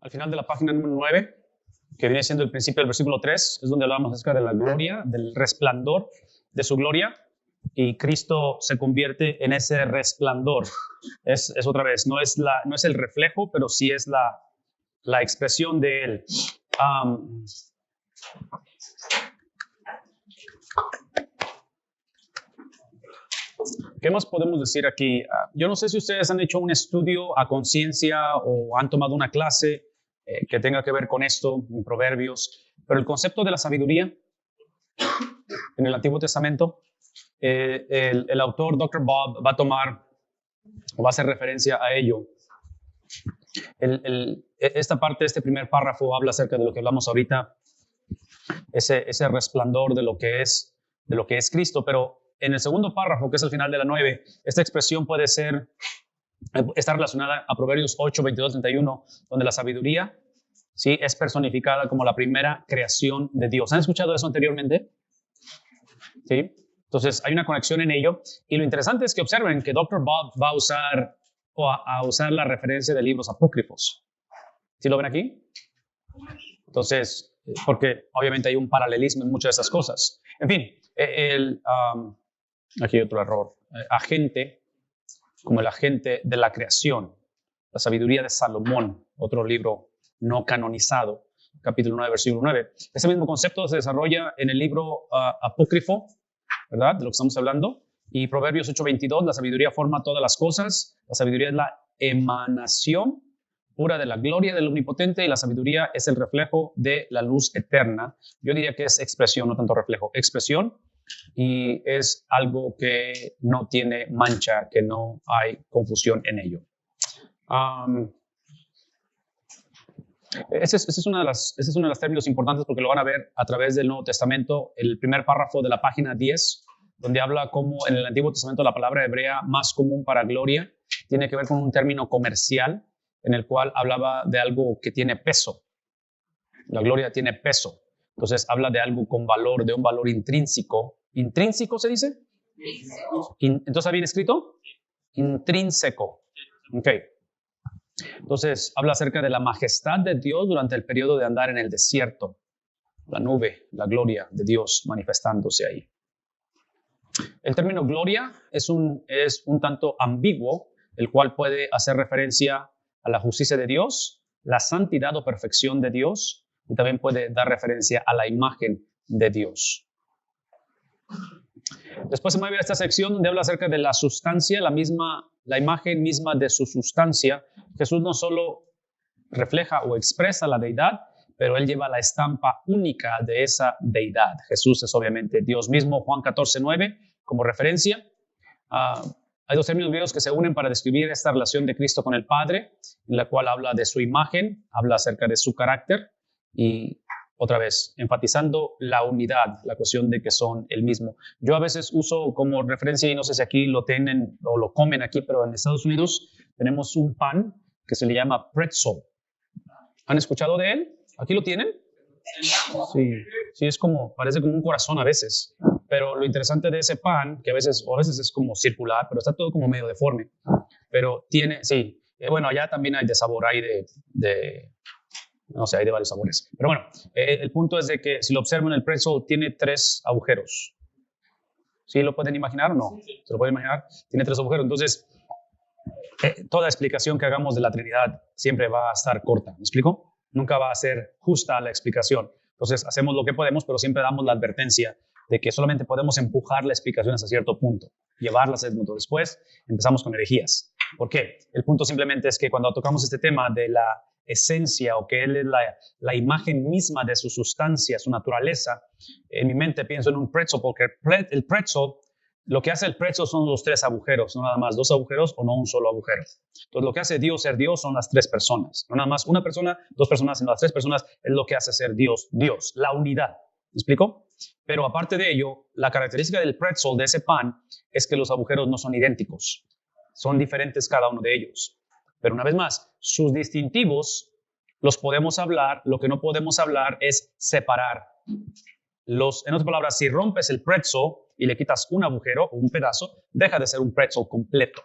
al final de la página número 9, que viene siendo el principio del versículo 3, es donde hablamos acerca de la gloria, del resplandor de su gloria, y Cristo se convierte en ese resplandor. Es otra vez, no es el reflejo, pero sí es la expresión de él. ¿Qué más podemos decir aquí? Yo no sé si ustedes han hecho un estudio a conciencia o han tomado una clase que tenga que ver con esto, en Proverbios, pero el concepto de la sabiduría en el Antiguo Testamento, el autor Dr. Bob va a tomar o va a hacer referencia a ello. Esta parte, este primer párrafo habla acerca de lo que hablamos ahorita, ese resplandor de lo que es Cristo, pero en el segundo párrafo, que es el final de la 9, esta expresión está relacionada a Proverbios 8, 22, 31, donde la sabiduría, ¿sí?, es personificada como la primera creación de Dios. ¿Han escuchado eso anteriormente? ¿Sí? Entonces, hay una conexión en ello. Y lo interesante es que observen que Dr. Bob va a usar la referencia de libros apócrifos. ¿Sí lo ven aquí? Entonces, porque obviamente hay un paralelismo en muchas de esas cosas. En fin, aquí hay otro error. Agente, como el agente de la creación. La sabiduría de Salomón, otro libro no canonizado, capítulo 9, versículo 9. Ese mismo concepto se desarrolla en el libro apócrifo, ¿verdad?, de lo que estamos hablando. Y Proverbios 8:22, la sabiduría forma todas las cosas. La sabiduría es la emanación pura de la gloria del Omnipotente y la sabiduría es el reflejo de la luz eterna. Yo diría que es expresión, no tanto reflejo, expresión. Y es algo que no tiene mancha, que no hay confusión en ello. Ese es uno de los términos importantes porque lo van a ver a través del Nuevo Testamento, el primer párrafo de la página 10, donde habla cómo en el Antiguo Testamento la palabra hebrea más común para gloria tiene que ver con un término comercial en el cual hablaba de algo que tiene peso. La gloria tiene peso. Entonces habla de algo con valor, de un valor intrínseco. ¿Intrínseco se dice? ¿Entonces está bien escrito? Intrínseco. Ok. Entonces habla acerca de la majestad de Dios durante el periodo de andar en el desierto. La nube, la gloria de Dios manifestándose ahí. El término gloria es un tanto ambiguo, el cual puede hacer referencia a la justicia de Dios, la santidad o perfección de Dios, y también puede dar referencia a la imagen de Dios. Después se mueve a esta sección donde habla acerca de la sustancia, la imagen misma de su sustancia. Jesús no solo refleja o expresa la deidad, pero él lleva la estampa única de esa deidad. Jesús es obviamente Dios mismo. Juan 14:9 como referencia. Hay dos términos griegos que se unen para describir esta relación de Cristo con el Padre, en la cual habla de su imagen, habla acerca de su carácter y otra vez enfatizando la unidad, la cuestión de que son el mismo. Yo a veces uso como referencia, y no sé si aquí lo tienen o lo comen aquí, pero en Estados Unidos tenemos un pan que se le llama pretzel. ¿Han escuchado de él? ¿Aquí lo tienen? Sí, parece como un corazón a veces. Pero lo interesante de ese pan, que a veces es como circular, pero está todo como medio deforme. Pero tiene, bueno, allá también hay de sabor, hay no sé, hay de varios sabores. Pero bueno, el punto es de que si lo observan, el pretzel tiene 3 agujeros. ¿Sí lo pueden imaginar o no? ¿Se lo pueden imaginar? Tiene 3 agujeros. Entonces, toda explicación que hagamos de la Trinidad siempre va a estar corta. ¿Me explico? Nunca va a ser justa la explicación. Entonces, hacemos lo que podemos, pero siempre damos la advertencia de que solamente podemos empujar la explicación hasta cierto punto, llevarlas a ese punto. Después empezamos con herejías. ¿Por qué? El punto simplemente es que cuando tocamos este tema de la esencia o que él es la imagen misma de su sustancia, su naturaleza, en mi mente pienso en un pretzel, porque el pretzel, lo que hace el pretzel son los 3 agujeros, no nada más 2 agujeros o no un solo agujero. Entonces lo que hace Dios ser Dios son las 3 personas, no nada más una persona, 2 personas, sino las 3 personas es lo que hace ser Dios, la unidad. ¿Me explico? Pero aparte de ello, la característica del pretzel, de ese pan, es que los agujeros no son idénticos, son diferentes cada uno de ellos. Pero una vez más, sus distintivos los podemos hablar, lo que no podemos hablar es separar. En otras palabras, si rompes el pretzel y le quitas un agujero o un pedazo, deja de ser un pretzel completo.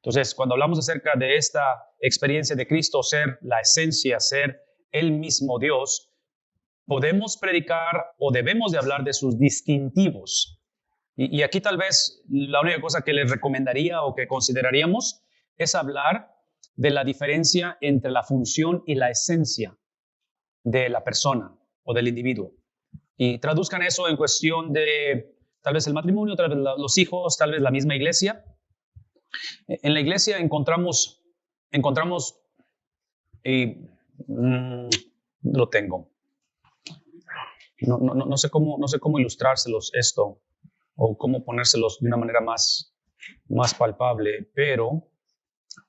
Entonces, cuando hablamos acerca de esta experiencia de Cristo, ser la esencia, ser el mismo Dios, podemos predicar o debemos de hablar de sus distintivos. Y aquí tal vez la única cosa que les recomendaría o que consideraríamos es hablar de la diferencia entre la función y la esencia de la persona o del individuo. Y traduzcan eso en cuestión de tal vez el matrimonio, tal vez los hijos, tal vez la misma iglesia. En la iglesia encontramos lo tengo. No sé cómo ilustrárselos esto o cómo ponérselos de una manera más palpable, pero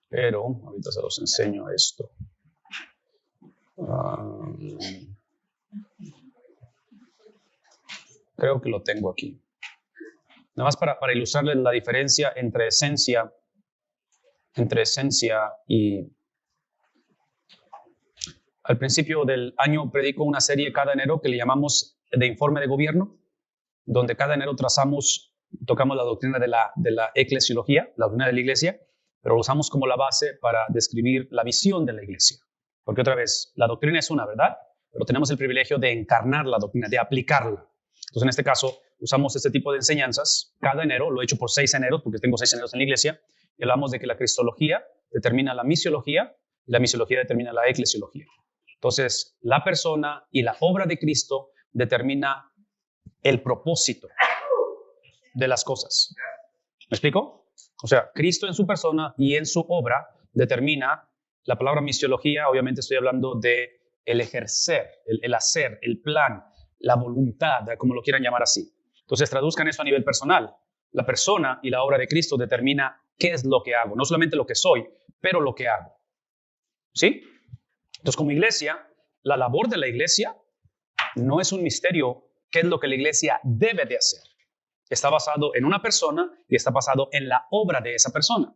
ahorita se los enseño esto. Creo que lo tengo aquí. Nada más para ilustrarles la diferencia entre esencia y... Al principio del año predico una serie cada enero que le llamamos de informe de gobierno, donde cada enero tocamos la doctrina de la eclesiología, la doctrina de la iglesia, pero lo usamos como la base para describir la visión de la iglesia. Porque otra vez, la doctrina es una, ¿verdad? Pero tenemos el privilegio de encarnar la doctrina, de aplicarla. Entonces, en este caso, usamos este tipo de enseñanzas cada enero, lo he hecho por 6 eneros, porque tengo 6 eneros en la iglesia, y hablamos de que la cristología determina la misiología, y la misiología determina la eclesiología. Entonces, la persona y la obra de Cristo determina el propósito de las cosas. ¿Me explico? O sea, Cristo en su persona y en su obra determina la palabra misiología. Obviamente estoy hablando de el ejercer, el hacer, el plan, la voluntad, como lo quieran llamar así. Entonces, traduzcan eso a nivel personal. La persona y la obra de Cristo determina qué es lo que hago. No solamente lo que soy, pero lo que hago. ¿Sí? Entonces, como iglesia, la labor de la iglesia no es un misterio. ¿Qué es lo que la iglesia debe de hacer? Está basado en una persona y está basado en la obra de esa persona.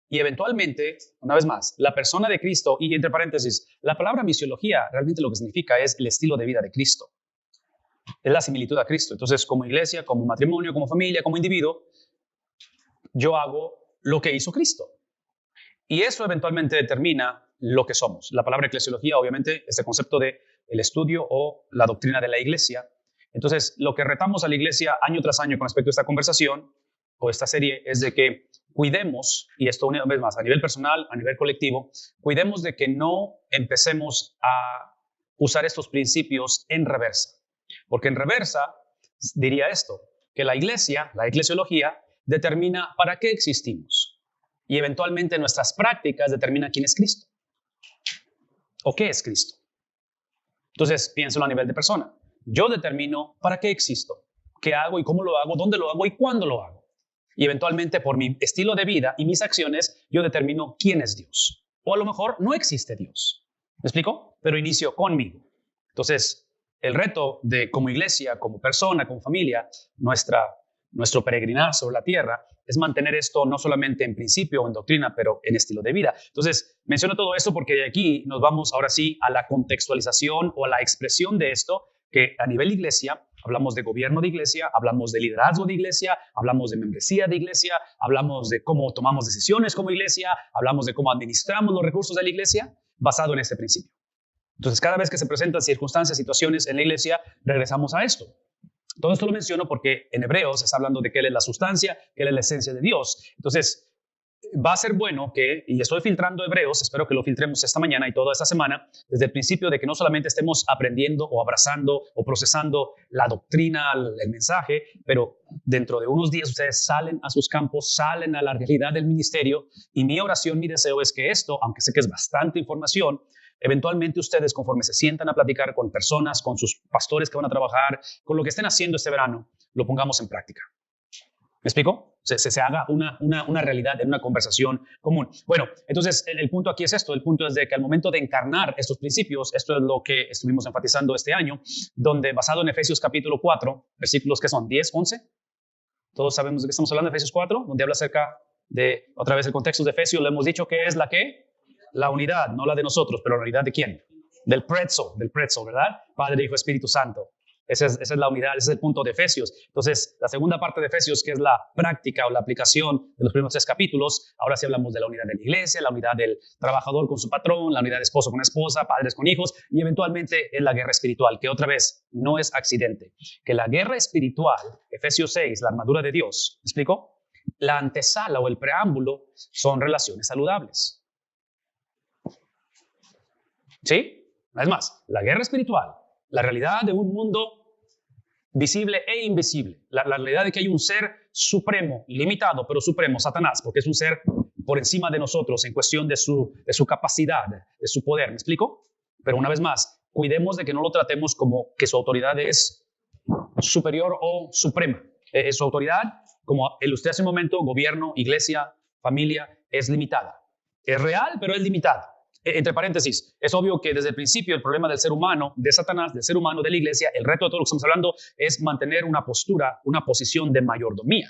Y eventualmente, una vez más, la persona de Cristo, y entre paréntesis, la palabra misiología realmente lo que significa es el estilo de vida de Cristo. Es la similitud a Cristo. Entonces, como iglesia, como matrimonio, como familia, como individuo, yo hago lo que hizo Cristo. Y eso eventualmente determina lo que somos. La palabra eclesiología, obviamente, es el concepto de el estudio o la doctrina de la iglesia. Entonces, lo que retamos a la iglesia año tras año con respecto a esta conversación o esta serie es de que cuidemos, y esto una vez más a nivel personal, a nivel colectivo, cuidemos de que no empecemos a usar estos principios en reversa. Porque en reversa diría esto, que la iglesia, la eclesiología, determina para qué existimos. Y eventualmente nuestras prácticas determinan quién es Cristo. ¿O qué es Cristo? Entonces, piénselo a nivel de persona. Yo determino para qué existo, qué hago y cómo lo hago, dónde lo hago y cuándo lo hago. Y eventualmente, por mi estilo de vida y mis acciones, yo determino quién es Dios. O a lo mejor no existe Dios. ¿Me explico? Pero inicio conmigo. Entonces, el reto de como iglesia, como persona, como familia, nuestro peregrinar sobre la tierra, es mantener esto no solamente en principio o en doctrina, pero en estilo de vida. Entonces, menciono todo esto porque de aquí nos vamos ahora sí a la contextualización o a la expresión de esto, que a nivel iglesia hablamos de gobierno de iglesia, hablamos de liderazgo de iglesia, hablamos de membresía de iglesia, hablamos de cómo tomamos decisiones como iglesia, hablamos de cómo administramos los recursos de la iglesia, basado en este principio. Entonces, cada vez que se presentan circunstancias, situaciones en la iglesia, regresamos a esto. Todo esto lo menciono porque en Hebreos está hablando de que Él es la sustancia, que Él es la esencia de Dios. Entonces, va a ser bueno que, y estoy filtrando Hebreos, espero que lo filtremos esta mañana y toda esta semana, desde el principio de que no solamente estemos aprendiendo o abrazando o procesando la doctrina, el mensaje, pero dentro de unos días ustedes salen a sus campos, salen a la realidad del ministerio, y mi oración, mi deseo es que esto, aunque sé que es bastante información, eventualmente ustedes, conforme se sientan a platicar con personas, con sus pastores que van a trabajar, con lo que estén haciendo este verano, lo pongamos en práctica. ¿Me explico? Se haga una realidad en una conversación común. Bueno, entonces el punto aquí es esto. El punto es de que al momento de encarnar estos principios, esto es lo que estuvimos enfatizando este año, donde basado en Efesios capítulo 4, versículos que son 10, 11, todos sabemos de qué estamos hablando, Efesios 4, donde habla acerca de, otra vez el contexto de Efesios, lo hemos dicho que es la que... La unidad, no la de nosotros, pero la unidad de quién? Del pretzel, ¿verdad? Padre, Hijo, Espíritu Santo. Esa es la unidad, ese es el punto de Efesios. Entonces, la segunda parte de Efesios, que es la práctica o la aplicación de los primeros 3 capítulos, ahora sí hablamos de la unidad de la iglesia, la unidad del trabajador con su patrón, la unidad de esposo con esposa, padres con hijos, y eventualmente en la guerra espiritual, que otra vez no es accidente. Que la guerra espiritual, Efesios 6, la armadura de Dios, ¿me explico? La antesala o el preámbulo son relaciones saludables. ¿Sí? Es más, la guerra espiritual, la realidad de un mundo visible e invisible, la realidad de que hay un ser supremo, limitado, pero supremo, Satanás, porque es un ser por encima de nosotros en cuestión de su capacidad, de su poder, ¿me explico? Pero una vez más, cuidemos de que no lo tratemos como que su autoridad es superior o suprema. Su autoridad, como usted hace un momento, gobierno, iglesia, familia, es limitada. Es real, pero es limitada. Entre paréntesis, es obvio que desde el principio el problema del ser humano, de Satanás, del ser humano, de la iglesia, el reto de todo lo que estamos hablando es mantener una postura, una posición de mayordomía.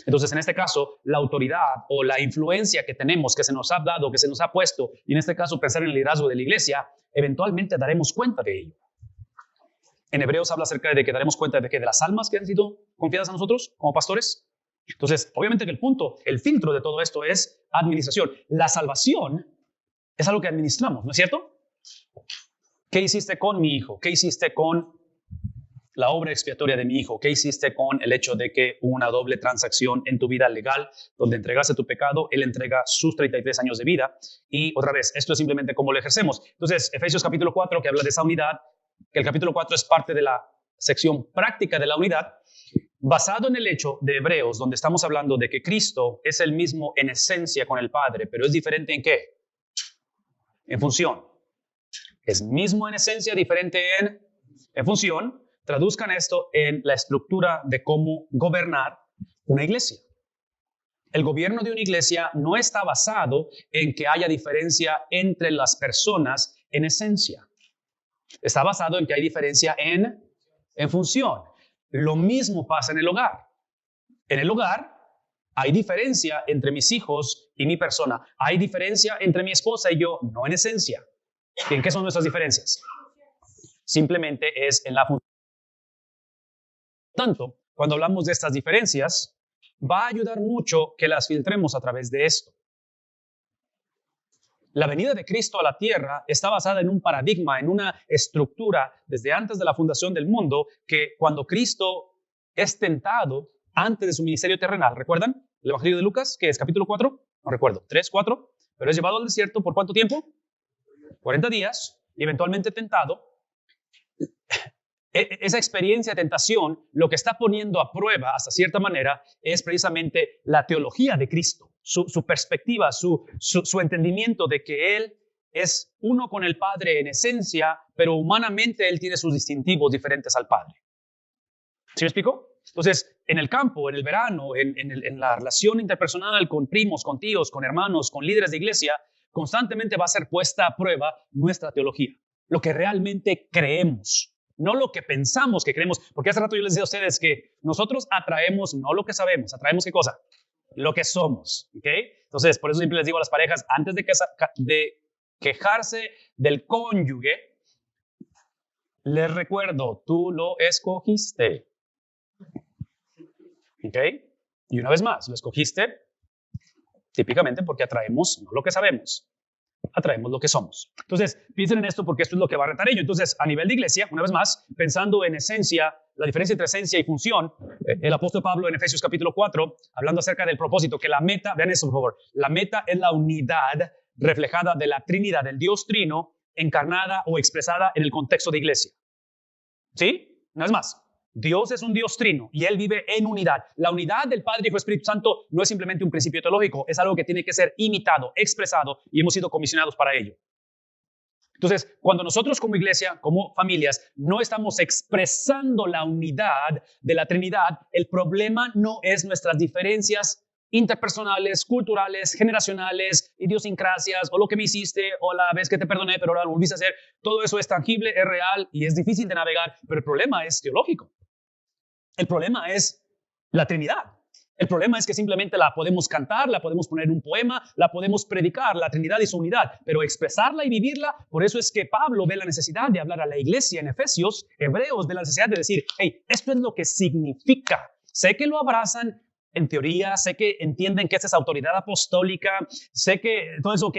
Entonces, en este caso, la autoridad o la influencia que tenemos, que se nos ha dado, que se nos ha puesto, y en este caso pensar en el liderazgo de la iglesia, eventualmente daremos cuenta de ello. En Hebreos habla acerca de que daremos cuenta de que de las almas que han sido confiadas a nosotros como pastores. Entonces, obviamente que el punto, el filtro de todo esto es administración. La salvación es algo que administramos, ¿no es cierto? ¿Qué hiciste con mi hijo? ¿Qué hiciste con la obra expiatoria de mi hijo? ¿Qué hiciste con el hecho de que hubo una doble transacción en tu vida legal, donde entregaste tu pecado, él entrega sus 33 años de vida? Y otra vez, esto es simplemente cómo lo ejercemos. Entonces, Efesios capítulo 4, que habla de esa unidad, que el capítulo 4 es parte de la sección práctica de la unidad, basado en el hecho de Hebreos, donde estamos hablando de que Cristo es el mismo en esencia con el Padre, pero es diferente ¿en qué? En función. Es mismo en esencia, diferente en función. Traduzcan esto en la estructura de cómo gobernar una iglesia. El gobierno de una iglesia no está basado en que haya diferencia entre las personas en esencia. Está basado en que hay diferencia en función. Lo mismo pasa en el hogar. En el hogar hay diferencia entre mis hijos y mi persona. Hay diferencia entre mi esposa y yo, no en esencia. ¿En qué son nuestras diferencias? Simplemente es en la función. Por tanto, cuando hablamos de estas diferencias, va a ayudar mucho que las filtremos a través de esto. La venida de Cristo a la tierra está basada en un paradigma, en una estructura desde antes de la fundación del mundo, que cuando Cristo es tentado antes de su ministerio terrenal, ¿recuerdan? El Evangelio de Lucas, que es capítulo 4, no recuerdo, 3, 4, pero es llevado al desierto ¿por cuánto tiempo? 40 días, y eventualmente tentado. Esa experiencia de tentación, lo que está poniendo a prueba, hasta cierta manera, es precisamente la teología de Cristo, su perspectiva, su entendimiento de que Él es uno con el Padre en esencia, pero humanamente Él tiene sus distintivos diferentes al Padre. ¿Sí me explico? Entonces, en el campo, en el verano, en la relación interpersonal con primos, con tíos, con hermanos, con líderes de iglesia, constantemente va a ser puesta a prueba nuestra teología, lo que realmente creemos. No lo que pensamos que creemos, porque hace rato yo les decía a ustedes que nosotros atraemos no lo que sabemos, atraemos ¿qué cosa? Lo que somos, ¿ok? Entonces, por eso siempre les digo a las parejas, antes de quejarse del cónyuge, les recuerdo, tú lo escogiste, ¿ok? Y una vez más, lo escogiste típicamente porque atraemos no lo que sabemos, atraemos lo que somos. Entonces, piensen en esto porque esto es lo que va a retar ello. Entonces, a nivel de iglesia, una vez más, pensando en esencia, la diferencia entre esencia y función, el apóstol Pablo en Efesios capítulo 4, hablando acerca del propósito, que la meta, vean eso por favor, la meta es la unidad reflejada de la Trinidad, del Dios Trino, encarnada o expresada en el contexto de iglesia. ¿Sí? Una vez más. Dios es un Dios trino y Él vive en unidad. La unidad del Padre, Hijo y Espíritu Santo no es simplemente un principio teológico, es algo que tiene que ser imitado, expresado y hemos sido comisionados para ello. Entonces, cuando nosotros como iglesia, como familias, no estamos expresando la unidad de la Trinidad, el problema no es nuestras diferencias interpersonales, culturales, generacionales, idiosincrasias, o lo que me hiciste, o la vez que te perdoné, pero ahora lo volviste a hacer. Todo eso es tangible, es real y es difícil de navegar, pero el problema es teológico. El problema es la Trinidad. El problema es que simplemente la podemos cantar, la podemos poner en un poema, la podemos predicar, la Trinidad y su unidad, pero expresarla y vivirla, por eso es que Pablo ve la necesidad de hablar a la iglesia en Efesios, Hebreos, de la necesidad de decir, hey, esto es lo que significa. Sé que lo abrazan en teoría, sé que entienden que esta es autoridad apostólica, sé que todo eso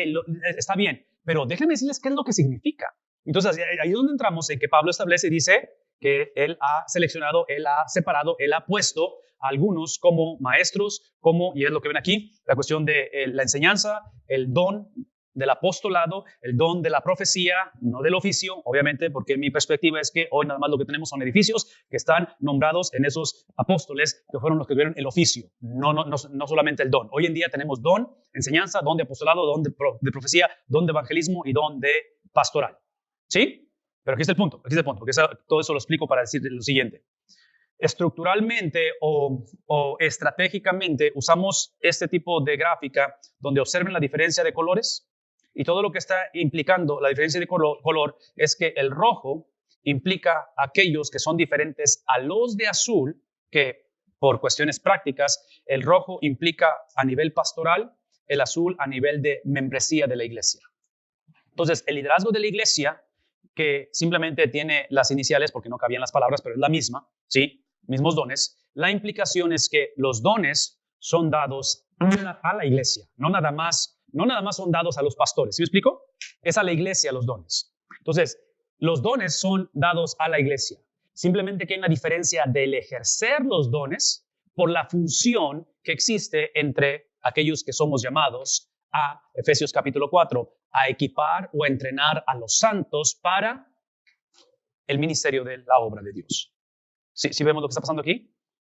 está bien, pero déjenme decirles qué es lo que significa. Entonces, ahí es donde entramos en que Pablo establece y dice que él ha seleccionado, él ha separado, él ha puesto a algunos como maestros, y es lo que ven aquí, la cuestión de la enseñanza, el don del apostolado, el don de la profecía, no del oficio, obviamente, porque mi perspectiva es que hoy nada más lo que tenemos son edificios que están nombrados en esos apóstoles que fueron los que tuvieron el oficio, no solamente el don. Hoy en día tenemos don, enseñanza, don de apostolado, don de profecía, don de evangelismo y don de pastoral. ¿Sí? Pero aquí está el punto, porque todo eso lo explico para decir lo siguiente. Estructuralmente o estratégicamente usamos este tipo de gráfica donde observen la diferencia de colores y todo lo que está implicando la diferencia de color es que el rojo implica aquellos que son diferentes a los de azul, que por cuestiones prácticas el rojo implica a nivel pastoral, el azul a nivel de membresía de la iglesia. Entonces, el liderazgo de la iglesia, que simplemente tiene las iniciales porque no cabían las palabras, pero es la misma, ¿sí? Mismos dones, la implicación es que los dones son dados a la iglesia, no nada más son dados a los pastores. ¿Sí me explico? Es a la iglesia los dones. Entonces, los dones son dados a la iglesia. Simplemente que hay una diferencia del ejercer los dones por la función que existe entre aquellos que somos llamados a, Efesios capítulo 4, a equipar o a entrenar a los santos para el ministerio de la obra de Dios. ¿Sí vemos lo que está pasando aquí?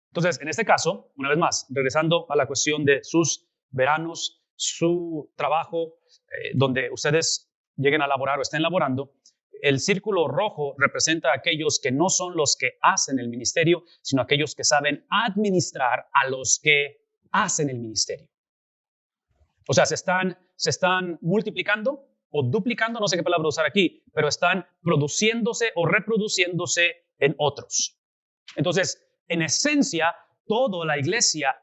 Entonces, en este caso, una vez más, regresando a la cuestión de sus veranos, su trabajo, donde ustedes lleguen a laborar o estén laborando, el círculo rojo representa a aquellos que no son los que hacen el ministerio, sino aquellos que saben administrar a los que hacen el ministerio. O sea, se están multiplicando o duplicando, no sé qué palabra usar aquí, pero están produciéndose o reproduciéndose en otros. Entonces, en esencia,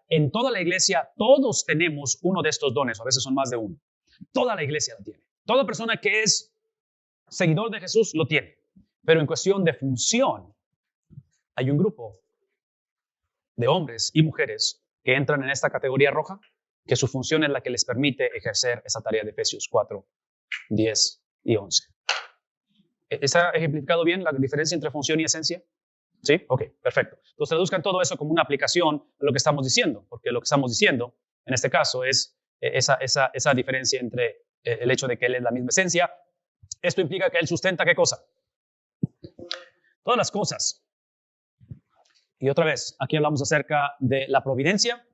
en toda la iglesia, todos tenemos uno de estos dones, o a veces son más de uno. Toda la iglesia lo tiene. Toda persona que es seguidor de Jesús lo tiene. Pero en cuestión de función, hay un grupo de hombres y mujeres que entran en esta categoría roja, que su función es la que les permite ejercer esa tarea de Efesios 4, 10 y 11. ¿Está ejemplificado bien la diferencia entre función y esencia? ¿Sí? Ok, perfecto. Entonces traduzcan todo eso como una aplicación a lo que estamos diciendo, porque lo que estamos diciendo en este caso es esa diferencia entre el hecho de que Él es la misma esencia. Esto implica que Él sustenta ¿qué cosa? Todas las cosas. Y otra vez, aquí hablamos acerca de la providencia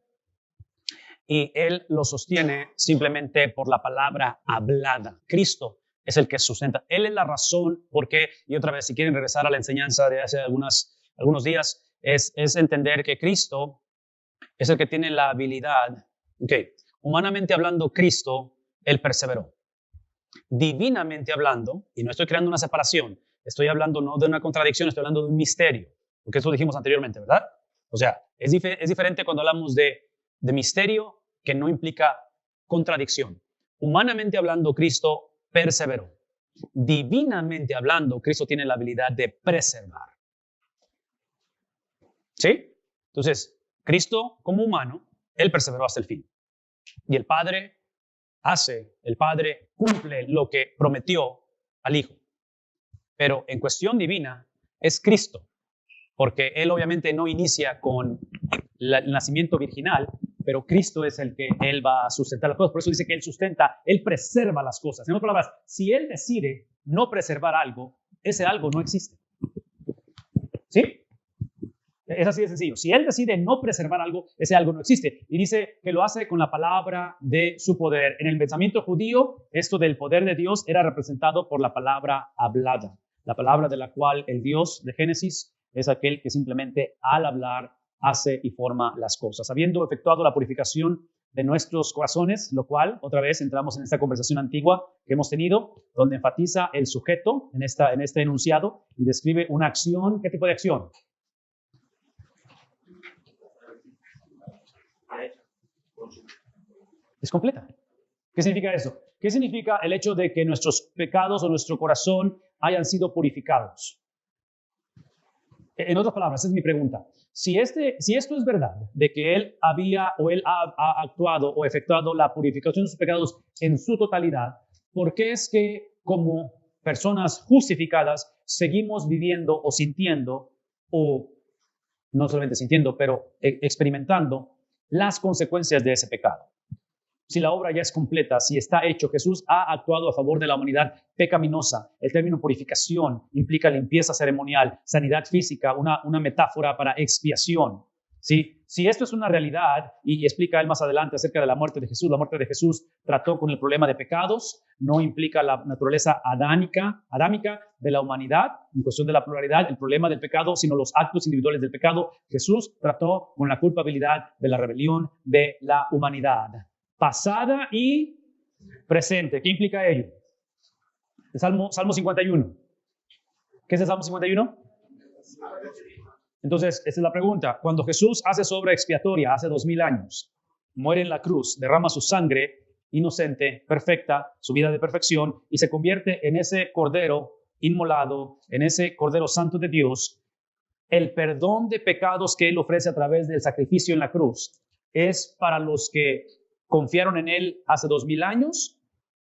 y Él lo sostiene simplemente por la palabra hablada. Cristo es el que sustenta. Él es la razón por qué, y otra vez, si quieren regresar a la enseñanza de hace algunos días, es entender que Cristo es el que tiene la habilidad. Humanamente hablando, Cristo, Él perseveró. Divinamente hablando, y no estoy creando una separación, estoy hablando no de una contradicción, estoy hablando de un misterio, porque eso lo dijimos anteriormente, ¿verdad? O sea, es diferente cuando hablamos de misterio que no implica contradicción. Humanamente hablando, Cristo perseveró. Divinamente hablando, Cristo tiene la habilidad de preservar. ¿Sí? Entonces, Cristo como humano, Él perseveró hasta el fin. Y el Padre cumple lo que prometió al Hijo. Pero en cuestión divina es Cristo, porque Él obviamente no inicia con el nacimiento virginal, pero Cristo es el que Él va a sustentar las cosas. Por eso dice que Él sustenta, Él preserva las cosas. En otras palabras, si Él decide no preservar algo, ese algo no existe. ¿Sí? Es así de sencillo. Si Él decide no preservar algo, ese algo no existe. Y dice que lo hace con la palabra de su poder. En el pensamiento judío, esto del poder de Dios era representado por la palabra hablada. La palabra de la cual el Dios de Génesis es aquel que simplemente al hablar hace y forma las cosas. Habiendo efectuado la purificación de nuestros corazones, lo cual, otra vez, entramos en esta conversación antigua que hemos tenido, donde enfatiza el sujeto en este enunciado y describe una acción. ¿Qué tipo de acción? Es completa. ¿Qué significa eso? ¿Qué significa el hecho de que nuestros pecados o nuestro corazón hayan sido purificados? En otras palabras, esa es mi pregunta. Si esto es verdad, de que él ha actuado o efectuado la purificación de sus pecados en su totalidad, ¿por qué es que como personas justificadas seguimos viviendo o sintiendo, o no solamente sintiendo, pero experimentando las consecuencias de ese pecado? Si la obra ya es completa, si está hecho, Jesús ha actuado a favor de la humanidad pecaminosa. El término purificación implica limpieza ceremonial, sanidad física, una metáfora para expiación. ¿Sí? Si esto es una realidad, y explica él más adelante acerca de la muerte de Jesús trató con el problema de pecados, no implica la naturaleza adámica de la humanidad, en cuestión de la pluralidad, el problema del pecado, sino los actos individuales del pecado. Jesús trató con la culpabilidad de la rebelión de la humanidad. Pasada y presente. ¿Qué implica ello? El Salmo 51. ¿Qué es el Salmo 51? Entonces, esta es la pregunta. Cuando Jesús hace su obra expiatoria hace 2000 años, muere en la cruz, derrama su sangre inocente, perfecta, su vida de perfección, y se convierte en ese cordero inmolado, en ese cordero santo de Dios, el perdón de pecados que él ofrece a través del sacrificio en la cruz es para los que confiaron en él hace 2000 años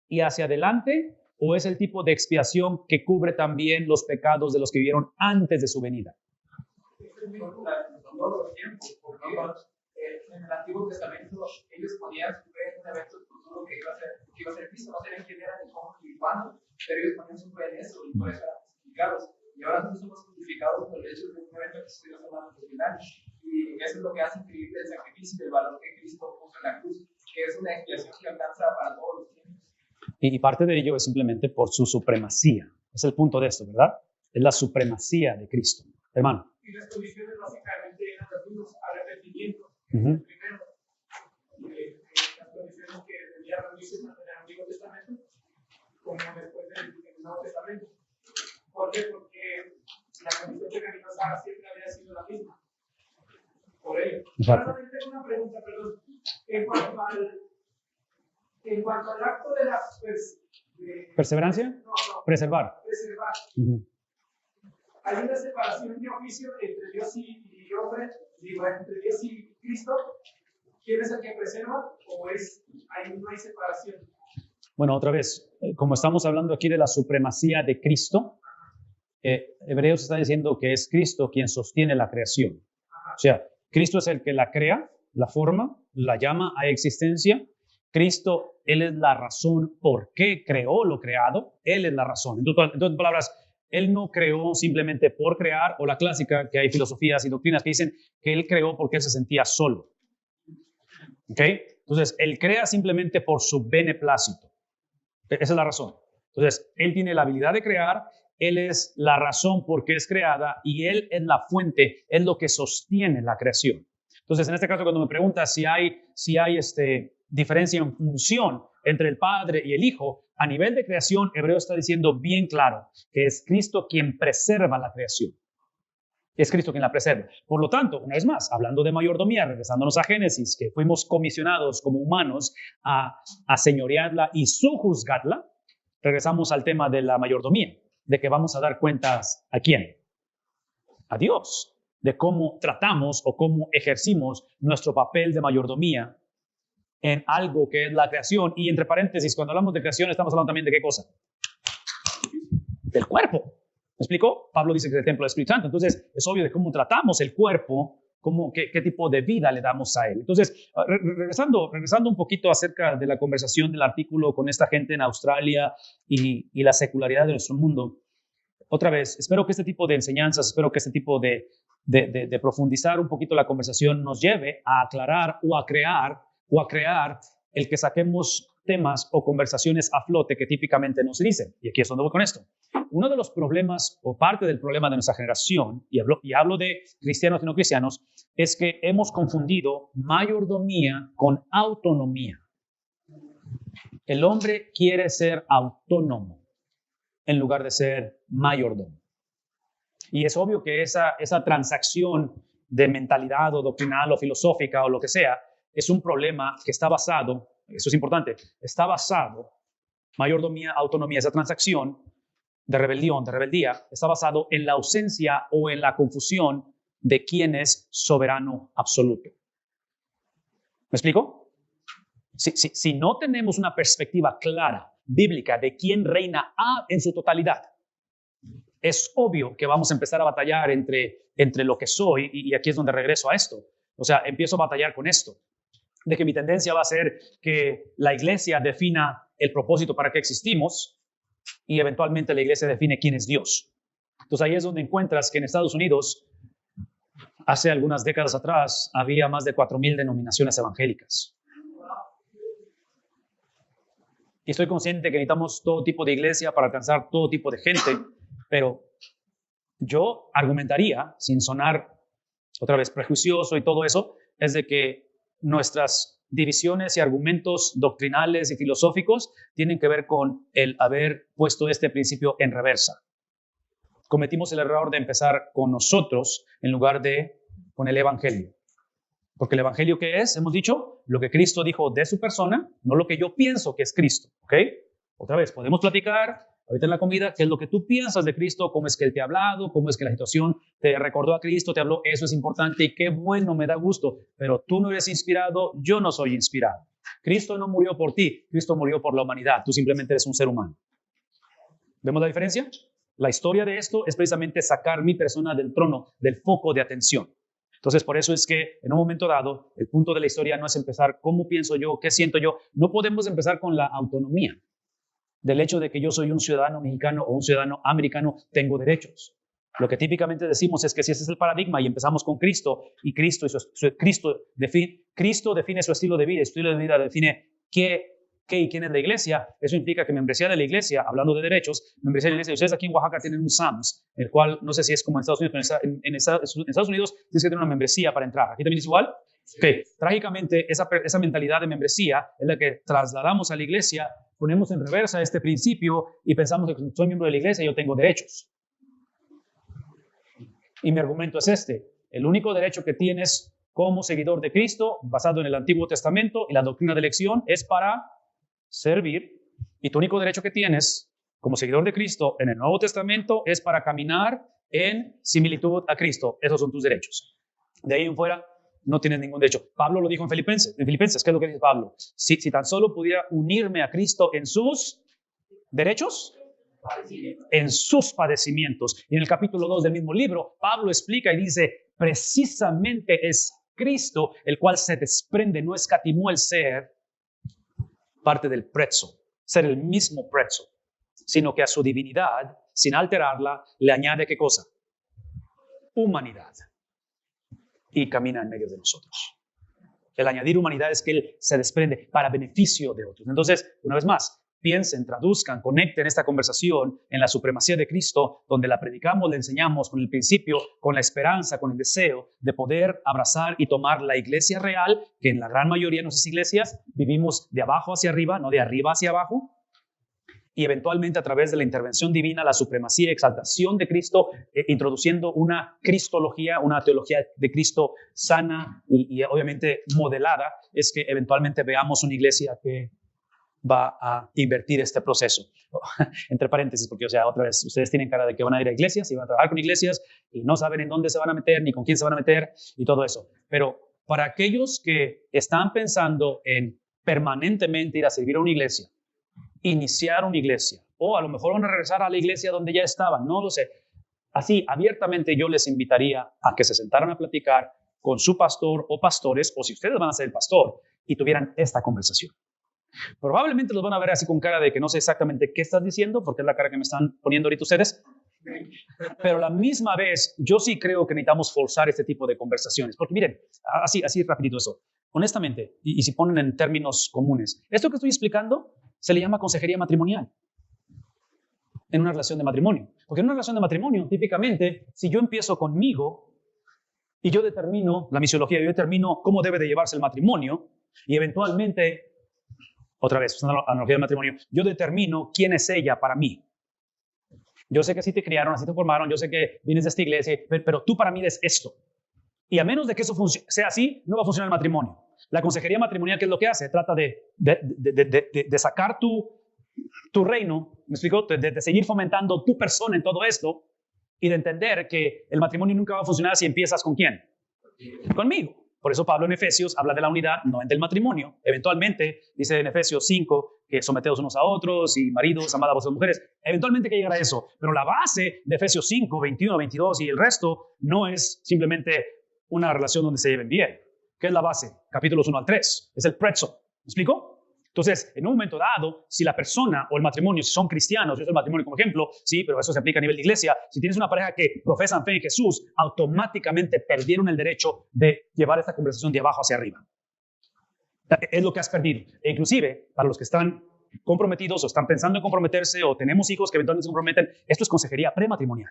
y hacia adelante, o es el tipo de expiación que cubre también los pecados de los que vivieron antes de su venida. Todos los tiempos, porque en el Antiguo Testamento ellos ponían su fe en un evento futuro que iba a ser Cristo, no sabían quién era ni cómo ni cuándo, pero ellos ponían su fe en eso y por eso eran justificados. Y ahora nosotros somos justificados por el hecho de un evento que sucedió hace más de 2000 años. Y eso es lo que hace increíble el sacrificio y el valor que Cristo puso en la cruz, que es una expiación que alcanza para todos los tiempos. Y parte de ello es simplemente por su supremacía. Es el punto de esto, ¿verdad? Es la supremacía de Cristo. Hermano. Y las condiciones básicamente eran las mismas: arrepentimiento, Uh-huh. primero. Las condiciones que debía reunirse tanto en el Antiguo Testamento como después del Nuevo Testamento. ¿Por qué? Porque la condición pecaminosa siempre había sido la misma. Por ello. Ahora tengo una pregunta, perdón. En cuanto al acto de la ¿Perseverancia? No. Preservar. Uh-huh. Hay una separación de oficio entre Dios y hombre, entre Dios y Cristo. ¿Quién es el que preserva o ahí no hay separación? Bueno, otra vez, como estamos hablando aquí de la supremacía de Cristo, Hebreos está diciendo que es Cristo quien sostiene la creación. O sea, Cristo es el que la crea, la forma, la llama a existencia. Cristo, Él es la razón por qué creó lo creado. Él es la razón. En otras palabras, Él no creó simplemente por crear, o la clásica, que hay filosofías y doctrinas que dicen que Él creó porque Él se sentía solo. ¿Ok? Entonces, Él crea simplemente por su beneplácito. Esa es la razón. Entonces, Él tiene la habilidad de crear, Él es la razón por qué es creada y Él es la fuente, es lo que sostiene la creación. Entonces, en este caso, cuando me preguntas si hay diferencia en función entre el Padre y el Hijo, a nivel de creación, Hebreo está diciendo bien claro que es Cristo quien preserva la creación. Es Cristo quien la preserva. Por lo tanto, una vez más, hablando de mayordomía, regresándonos a Génesis, que fuimos comisionados como humanos a señorearla y sojuzgarla, regresamos al tema de la mayordomía, de que vamos a dar cuentas ¿a quién? A Dios, de cómo tratamos o cómo ejercimos nuestro papel de mayordomía en algo que es la creación. Y entre paréntesis, cuando hablamos de creación, estamos hablando también de ¿qué cosa? Del cuerpo. ¿Me explicó? Pablo dice que es el templo del Espíritu Santo. Entonces, es obvio de cómo tratamos el cuerpo, qué tipo de vida le damos a él. Entonces, regresando un poquito acerca de la conversación del artículo con esta gente en Australia y la secularidad de nuestro mundo. Otra vez, espero que este tipo de enseñanzas, espero que este tipo de profundizar un poquito la conversación nos lleve a aclarar o a crear el que saquemos temas o conversaciones a flote que típicamente nos dicen. Y aquí es donde voy con esto. Uno de los problemas o parte del problema de nuestra generación, y hablo de cristianos y no cristianos, es que hemos confundido mayordomía con autonomía. El hombre quiere ser autónomo en lugar de ser mayordomo. Y es obvio que esa transacción de mentalidad o doctrinal o filosófica o lo que sea es un problema que está basado, eso es importante, está basado, mayordomía, autonomía, esa transacción de rebelión, de rebeldía, está basado en la ausencia o en la confusión de quién es soberano absoluto. ¿Me explico? Si no tenemos una perspectiva clara, bíblica, de quién reina en su totalidad, es obvio que vamos a empezar a batallar entre lo que soy, y aquí es donde regreso a esto. O sea, empiezo a batallar con esto, de que mi tendencia va a ser que la iglesia defina el propósito para que existimos y eventualmente la iglesia define quién es Dios. Entonces ahí es donde encuentras que en Estados Unidos, hace algunas décadas atrás, había más de 4,000 denominaciones evangélicas. Y estoy consciente que necesitamos todo tipo de iglesia para alcanzar todo tipo de gente, pero yo argumentaría, sin sonar otra vez prejuicioso y todo eso, es de que nuestras divisiones y argumentos doctrinales y filosóficos tienen que ver con el haber puesto este principio en reversa. Cometimos el error de empezar con nosotros en lugar de con el evangelio. Porque el evangelio, ¿qué es? Hemos dicho lo que Cristo dijo de su persona, no lo que yo pienso que es Cristo. ¿Ok? Otra vez, podemos platicar ahorita en la comida qué es lo que tú piensas de Cristo, cómo es que Él te ha hablado, cómo es que la situación te recordó a Cristo, te habló, eso es importante y qué bueno, me da gusto. Pero tú no eres inspirado, yo no soy inspirado. Cristo no murió por ti, Cristo murió por la humanidad, tú simplemente eres un ser humano. ¿Vemos la diferencia? La historia de esto es precisamente sacar mi persona del trono, del foco de atención. Entonces, por eso es que en un momento dado, el punto de la historia no es empezar cómo pienso yo, qué siento yo. No podemos empezar con la autonomía del hecho de que yo soy un ciudadano mexicano o un ciudadano americano, tengo derechos. Lo que típicamente decimos es que si ese es el paradigma y empezamos con Cristo y Cristo define su estilo de vida, su estilo de vida define qué y quién es la iglesia, eso implica que membresía de la iglesia, hablando de derechos, membresía de la iglesia, ustedes aquí en Oaxaca tienen un SAMS, el cual no sé si es como en Estados Unidos, pero en Estados Unidos tienes que tener una membresía para entrar. ¿Aquí también es igual? Okay. Trágicamente, esa mentalidad de membresía es la que trasladamos a la iglesia, ponemos en reversa este principio y pensamos que soy miembro de la iglesia y yo tengo derechos. Y mi argumento es este: el único derecho que tienes como seguidor de Cristo, basado en el Antiguo Testamento y la doctrina de elección, es para servir, y tu único derecho que tienes como seguidor de Cristo en el Nuevo Testamento es para caminar en similitud a Cristo. Esos son tus derechos. De ahí en fuera no tienes ningún derecho. Pablo lo dijo en Filipenses, ¿qué es lo que dice Pablo? Si tan solo pudiera unirme a Cristo en sus derechos, en sus padecimientos. Y en el capítulo 2 del mismo libro, Pablo explica y dice, precisamente es Cristo el cual se desprende, no escatimó el ser parte del prezzo, ser el mismo prezzo, sino que a su divinidad, sin alterarla, le añade ¿qué cosa? Humanidad. Y camina en medio de nosotros. El añadir humanidad es que Él se desprende para beneficio de otros. Entonces, una vez más, piensen, traduzcan, conecten esta conversación en la supremacía de Cristo, donde la predicamos, la enseñamos con el principio, con la esperanza, con el deseo de poder abrazar y tomar la iglesia real, que en la gran mayoría de nuestras iglesias vivimos de abajo hacia arriba, no de arriba hacia abajo, y eventualmente a través de la intervención divina, la supremacía y exaltación de Cristo, introduciendo una cristología, una teología de Cristo sana y obviamente modelada, es que eventualmente veamos una iglesia que va a invertir este proceso. Entre paréntesis, porque, o sea, otra vez, ustedes tienen cara de que van a ir a iglesias y van a trabajar con iglesias y no saben en dónde se van a meter ni con quién se van a meter y todo eso. Pero para aquellos que están pensando en permanentemente ir a servir a una iglesia, iniciar una iglesia, o a lo mejor van a regresar a la iglesia donde ya estaban, no lo sé. Así, abiertamente yo les invitaría a que se sentaran a platicar con su pastor o pastores, o si ustedes van a ser el pastor, y tuvieran esta conversación. Probablemente los van a ver así con cara de que no sé exactamente qué estás diciendo, porque es la cara que me están poniendo ahorita ustedes. Pero a la misma vez, yo sí creo que necesitamos forzar este tipo de conversaciones. Porque miren, así rapidito eso. Honestamente, y si ponen en términos comunes, esto que estoy explicando se le llama consejería matrimonial en una relación de matrimonio. Porque en una relación de matrimonio, típicamente, si yo empiezo conmigo y yo determino la misiología, yo determino cómo debe de llevarse el matrimonio y eventualmente, otra vez, usando la analogía del matrimonio, yo determino quién es ella para mí. Yo sé que así te criaron, así te formaron, yo sé que vienes de esta iglesia, pero tú para mí eres esto. Y a menos de que eso sea así, no va a funcionar el matrimonio. La consejería matrimonial, ¿qué es lo que hace? Trata de sacar tu reino, ¿me explico? De seguir fomentando tu persona en todo esto y de entender que el matrimonio nunca va a funcionar si empiezas ¿con quién? Conmigo. Por eso Pablo en Efesios habla de la unidad, no del matrimonio. Eventualmente, dice en Efesios 5, que someteos unos a otros y maridos, amad a vuestras mujeres. Eventualmente hay que llegar a eso. Pero la base de Efesios 5, 21, 22 y el resto no es simplemente una relación donde se lleven bien. ¿Qué es la base? Capítulos 1 al 3. Es el pretzel. ¿Me explico? Entonces, en un momento dado, si la persona o el matrimonio, si son cristianos, yo uso el matrimonio como ejemplo, sí, pero eso se aplica a nivel de iglesia, si tienes una pareja que profesan fe en Jesús, automáticamente perdieron el derecho de llevar esta conversación de abajo hacia arriba. Es lo que has perdido. E inclusive, para los que están comprometidos o están pensando en comprometerse o tenemos hijos que eventualmente se comprometen, esto es consejería prematrimonial,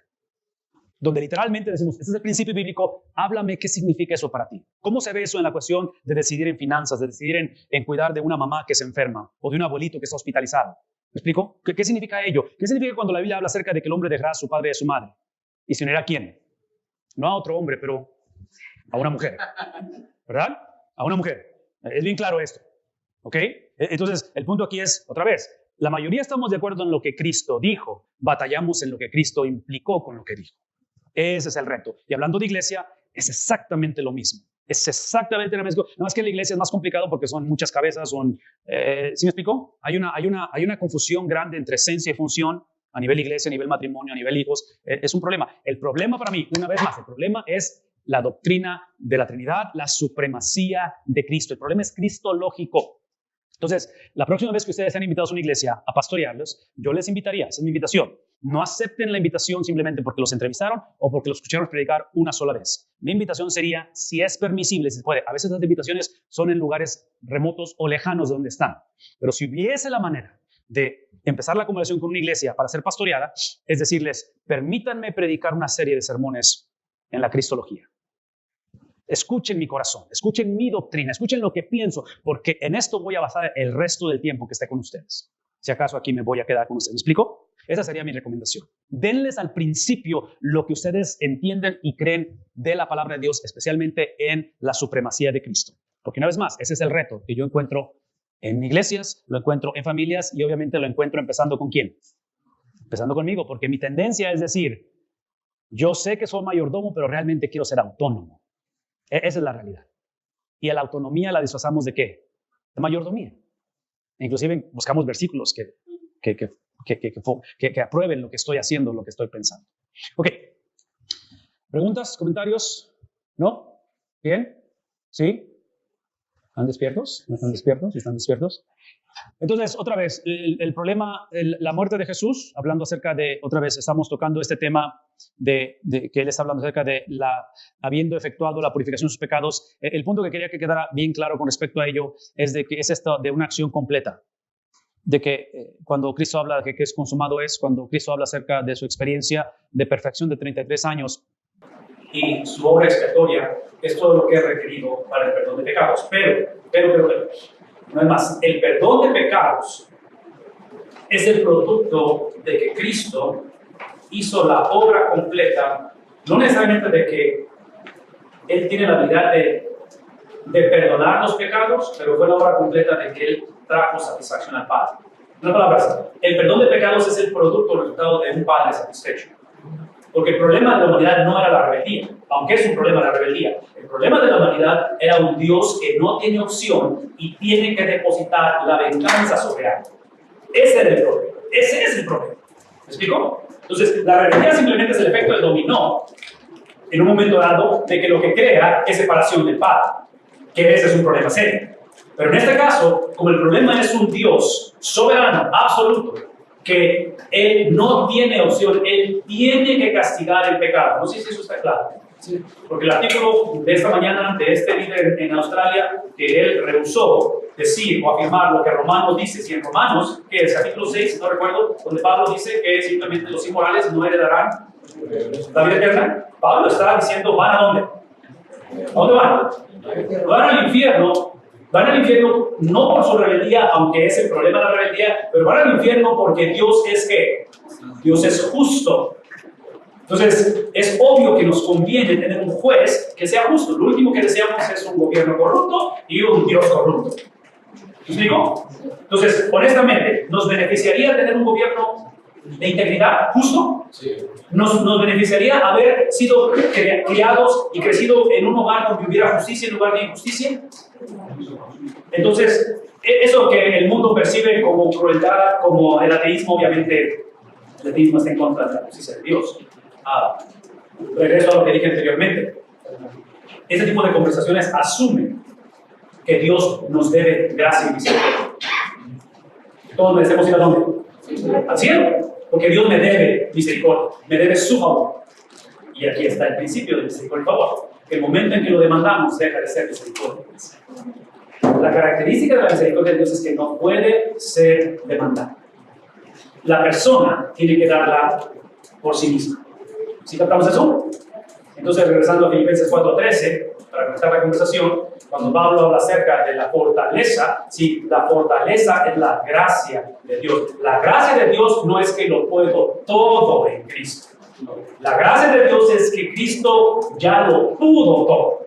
donde literalmente decimos, este es el principio bíblico, háblame qué significa eso para ti. ¿Cómo se ve eso en la cuestión de decidir en finanzas, de decidir en cuidar de una mamá que se enferma o de un abuelito que está hospitalizado? ¿Me explico? ¿Qué significa ello? ¿Qué significa cuando la Biblia habla acerca de que el hombre dejará a su padre y a su madre? ¿Y se unirá a quién? No a otro hombre, pero a una mujer. ¿Verdad? A una mujer. Es bien claro esto. ¿Ok? Entonces, el punto aquí es, otra vez, la mayoría estamos de acuerdo en lo que Cristo dijo, batallamos en lo que Cristo implicó con lo que dijo. Ese es el reto. Y hablando de iglesia, es exactamente lo mismo. Es exactamente lo mismo. Nada más que en la iglesia es más complicado porque son muchas cabezas, ¿sí me explicó? Hay una confusión grande entre esencia y función a nivel iglesia, a nivel matrimonio, a nivel hijos. Es un problema. El problema para mí, una vez más, el problema es la doctrina de la Trinidad, la supremacía de Cristo. El problema es cristológico. Entonces, la próxima vez que ustedes sean invitados a una iglesia a pastorearlos, yo les invitaría, esa es mi invitación. No acepten la invitación simplemente porque los entrevistaron o porque los escucharon predicar una sola vez. Mi invitación sería, si es permisible, si se puede. A veces las invitaciones son en lugares remotos o lejanos de donde están. Pero si hubiese la manera de empezar la conversación con una iglesia para ser pastoreada, es decirles, permítanme predicar una serie de sermones en la cristología. Escuchen mi corazón, escuchen mi doctrina, escuchen lo que pienso, porque en esto voy a basar el resto del tiempo que esté con ustedes. Si acaso aquí me voy a quedar con ustedes. ¿Me explico? Esa sería mi recomendación. Denles al principio lo que ustedes entienden y creen de la palabra de Dios, especialmente en la supremacía de Cristo. Porque una vez más, ese es el reto que yo encuentro en iglesias, lo encuentro en familias y obviamente lo encuentro empezando ¿con quién? Empezando conmigo, porque mi tendencia es decir, yo sé que soy mayordomo, pero realmente quiero ser autónomo. Esa es la realidad. Y a la autonomía la disfrazamos ¿de qué? De mayordomía. Inclusive buscamos versículos que aprueben lo que estoy haciendo, lo que estoy pensando. Ok. ¿Preguntas? ¿Comentarios? ¿No? ¿Bien? ¿Sí? ¿Están despiertos? ¿No están despiertos? ¿Están despiertos? Entonces, otra vez, el problema, la muerte de Jesús, hablando acerca de, otra vez, estamos tocando este tema de que él está hablando acerca de habiendo efectuado la purificación de sus pecados. El punto que quería que quedara bien claro con respecto a ello es de que es esto de una acción completa. De que cuando Cristo habla de que es consumado cuando Cristo habla acerca de su experiencia de perfección de 33 años. Y su obra expiatoria es todo lo que es requerido para el perdón de pecados. Pero, no es más, el perdón de pecados es el producto de que Cristo hizo la obra completa, no necesariamente de que Él tiene la habilidad de perdonar los pecados, pero fue la obra completa de que Él trajo satisfacción al Padre. Una palabra así, el perdón de pecados es el producto, el resultado de un Padre satisfecho. Porque el problema de la humanidad no era la rebeldía, aunque es un problema la rebeldía. El problema de la humanidad era un Dios que no tiene opción y tiene que depositar la venganza sobre algo. Ese era el problema. Ese es el problema. ¿Me explico? Entonces, la rebeldía simplemente es el efecto del dominó en un momento dado de que lo que crea es separación del Padre, que ese es un problema serio. Pero en este caso, como el problema es un Dios soberano, absoluto, que Él no tiene opción, Él tiene que castigar el pecado. No sé si eso está claro. ¿Sí? Porque el artículo de esta mañana de este líder en Australia, que él rehusó decir o afirmar lo que Romanos dice, si en Romanos, que es capítulo 6, no recuerdo, donde Pablo dice que simplemente los inmorales no heredarán la vida eterna. Pablo está diciendo, ¿van a dónde? ¿A dónde van? Van al infierno. Van al infierno no por su rebeldía, aunque es el problema de la rebeldía, pero van al infierno porque Dios es ¿qué? Dios es justo. Entonces, es obvio que nos conviene tener un juez que sea justo. Lo último que deseamos es un gobierno corrupto y un Dios corrupto. ¿Me explico? Entonces, honestamente, ¿nos beneficiaría tener un gobierno de integridad justo? Sí. ¿Nos beneficiaría haber sido criados y crecido en un hogar donde hubiera justicia en lugar de injusticia? Entonces, eso que el mundo percibe como crueldad, como el ateísmo, obviamente, el ateísmo está en contra de la justicia de Dios. Regreso a lo que dije anteriormente. Ese tipo de conversaciones asumen que Dios nos debe gracia y misericordia. Todos merecemos ir a dónde? Al cielo. Porque Dios me debe misericordia, me debe su favor. Y aquí está el principio de misericordia y favor. Que el momento en que lo demandamos deja de ser misericordia. La característica de la misericordia de Dios es que no puede ser demandada. La persona tiene que darla por sí misma. ¿Sí captamos eso? Entonces, regresando a Filipenses 4:13, para comenzar la conversación, cuando Pablo habla acerca de la fortaleza, sí, la fortaleza es la gracia de Dios. La gracia de Dios no es que lo puedo todo en Cristo. La gracia de Dios es que Cristo ya lo pudo todo.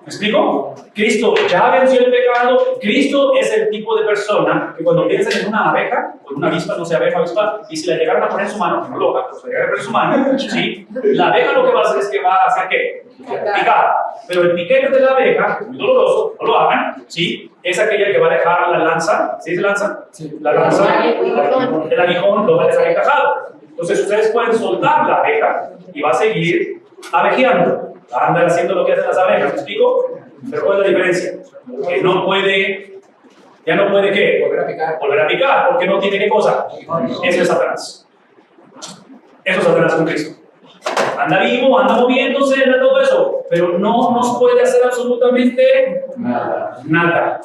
¿Me explico? Cristo ya venció el pecado. Cristo es el tipo de persona que cuando piensan en una abeja, o en una avispa, no sé, avispa, y si la llegaran a poner en su mano, que no lo haga, pues la llegaran a poner en su mano, ¿sí? La abeja lo que va a hacer es que va a hacer ¿qué? Picar. Pero el piquete de la abeja, que es muy doloroso, no lo hagan, ¿sí? Es aquella que va a dejar la lanza, ¿sí es lanza? Sí. La lanza, el aguijón lo va a dejar encajado. Entonces ustedes pueden soltar la abeja y va a seguir abejeando. Andan haciendo lo que hacen las abejas, ¿me explico? Pero ¿cuál es la diferencia? Que no puede, ya no puede ¿qué? Volver a picar, porque no tiene ¿qué cosa? Eso es Satanás. Eso es Satanás con Cristo. Anda vivo, anda moviéndose, anda todo eso, pero no nos puede hacer absolutamente nada.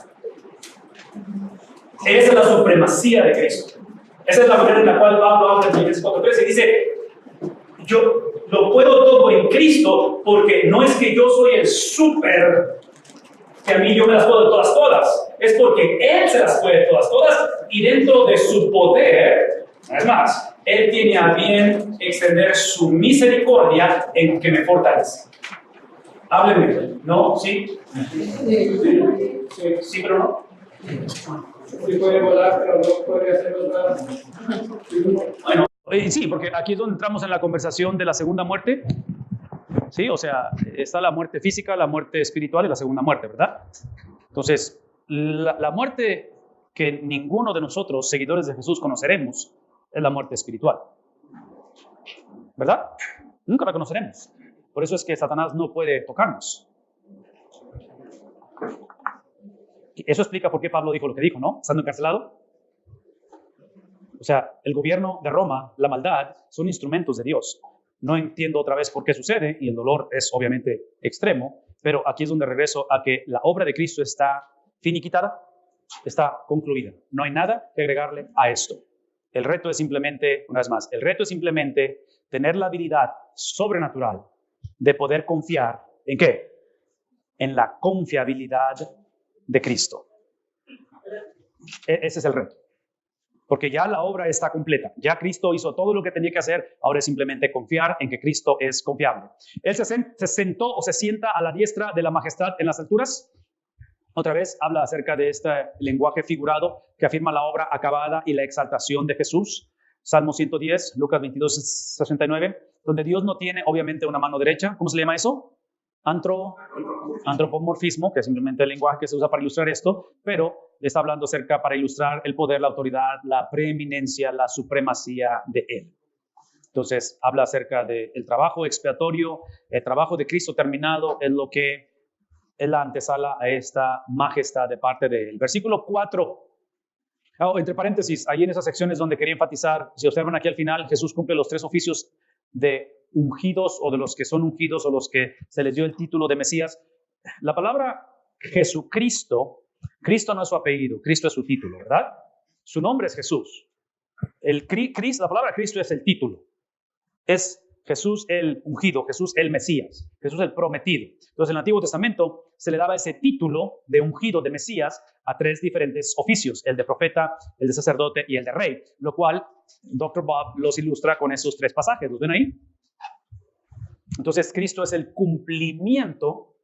Esa es la supremacía de Cristo. Esa es la manera en la cual Pablo habla en Filipenses 4:13 y dice, yo lo puedo todo en Cristo, porque no es que yo soy el súper, que a mí yo me las puedo todas, es porque Él se las puede todas, y dentro de su poder, es más, Él tiene a bien extender su misericordia en que me fortalece. Háblenme, ¿no? ¿Sí? Sí, pero no. Sí puede volar, pero no puede hacer otra. Bueno, sí, porque aquí es donde entramos en la conversación de la segunda muerte. Sí, o sea, está la muerte física, la muerte espiritual y la segunda muerte, ¿verdad? Entonces, la muerte que ninguno de nosotros, seguidores de Jesús, conoceremos es la muerte espiritual. ¿Verdad? Nunca la conoceremos. Por eso es que Satanás no puede tocarnos. Eso explica por qué Pablo dijo lo que dijo, ¿no? Estando encarcelado. O sea, el gobierno de Roma, la maldad, son instrumentos de Dios. No entiendo otra vez por qué sucede, y el dolor es obviamente extremo, pero aquí es donde regreso a que la obra de Cristo está finiquitada, está concluida. No hay nada que agregarle a esto. El reto es simplemente, una vez más, el reto es simplemente tener la habilidad sobrenatural de poder confiar, ¿en qué? En la confiabilidad de Cristo. Ese es el reto. Porque ya la obra está completa. Ya Cristo hizo todo lo que tenía que hacer. Ahora es simplemente confiar en que Cristo es confiable. Él se sentó o se sienta a la diestra de la majestad en las alturas. Otra vez habla acerca de este lenguaje figurado que afirma la obra acabada y la exaltación de Jesús. Salmo 110, Lucas 22, 69, donde Dios no tiene obviamente una mano derecha. ¿Cómo se llama eso? Antropomorfismo, que es simplemente el lenguaje que se usa para ilustrar esto, pero le está hablando acerca para ilustrar el poder, la autoridad, la preeminencia, la supremacía de Él. Entonces, habla acerca del trabajo expiatorio, el trabajo de Cristo terminado, es lo que es la antesala a esta majestad de parte de Él. Versículo 4. Entre paréntesis, ahí en esas secciones donde quería enfatizar, si observan aquí al final, Jesús cumple los 3 oficios de ungidos o de los que son ungidos o los que se les dio el título de Mesías. La palabra Jesucristo, Cristo no es su apellido, Cristo es su título, ¿verdad? Su nombre es Jesús. La palabra Cristo es el título. Es Jesús el ungido, Jesús el Mesías, Jesús el prometido. Entonces en el Antiguo Testamento se le daba ese título de ungido, de Mesías, a 3 diferentes oficios, el de profeta, el de sacerdote y el de rey, lo cual Dr. Bob los ilustra con esos 3 pasajes. ¿Los ven ahí? Entonces, Cristo es el cumplimiento